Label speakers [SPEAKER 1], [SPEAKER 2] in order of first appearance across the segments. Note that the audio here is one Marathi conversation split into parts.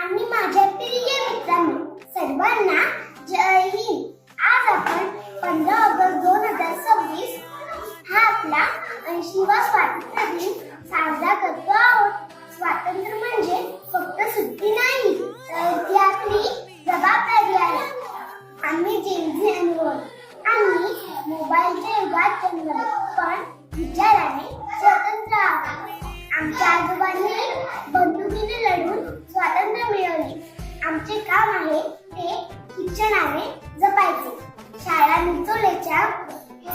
[SPEAKER 1] आणि माझ्या प्रिय मित्रांनो सर्वांना जय हिंद. आज आपण 15 ऑगस्ट 2026 हा आपला 80वा स्वातंत्र्य दिन साजरा करतो आहोत. स्वातंत्र्य म्हणजे फक्त सुट्टी नाही, तर ती आपली जबाबदारी आहे. आम्ही जेनझी आम्ही मोबाईलच्या युगात जन्मलो, पण विचाराने स्वतंत्र आहोत. आमच्या आजोबांनी बंदुकीने लढून स्वातंत्र्य मिळवले. आमचे काम आहे ते शिक्षणाने जपायचे. शाळा निचोलेच्या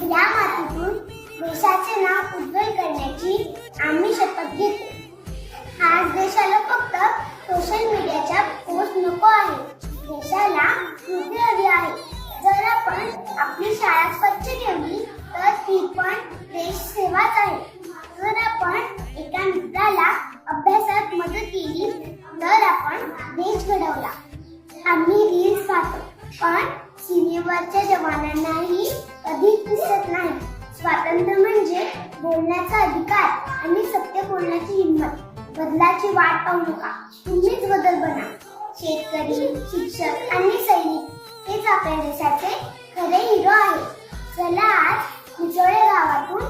[SPEAKER 1] या मातीतून देशाचे नाव उज्ज्वल करण्याची आम्ही शपथ घेतो. आज देशाला फक्त सोशल मीडियाच्या पोस्ट नको आहे, देशाला कृती हवी आहे. जर आपण आपली शाळा स्वच्छ ठेवली तर ती पण देश सेवाच आहे. जर आपण एका मित्राला अभ्यासात मदत केली तर आपण देश घडवला. आम्ही रील्स पाहतो, पण सीमेवरच्या जवानांनाही कधीच दिसत नाही. स्वातंत्र्य म्हणजे बोलण्याचा अधिकार आणि सत्य बोलण्याची हिंमत. बदलाची वाट पाहू नका, तुम्हीच बदल बना. शेतकरी, शिक्षक आणि सैनिक हेच आपल्या देशाचे खरे हिरो आहेत. चला आज निचोळे गावातून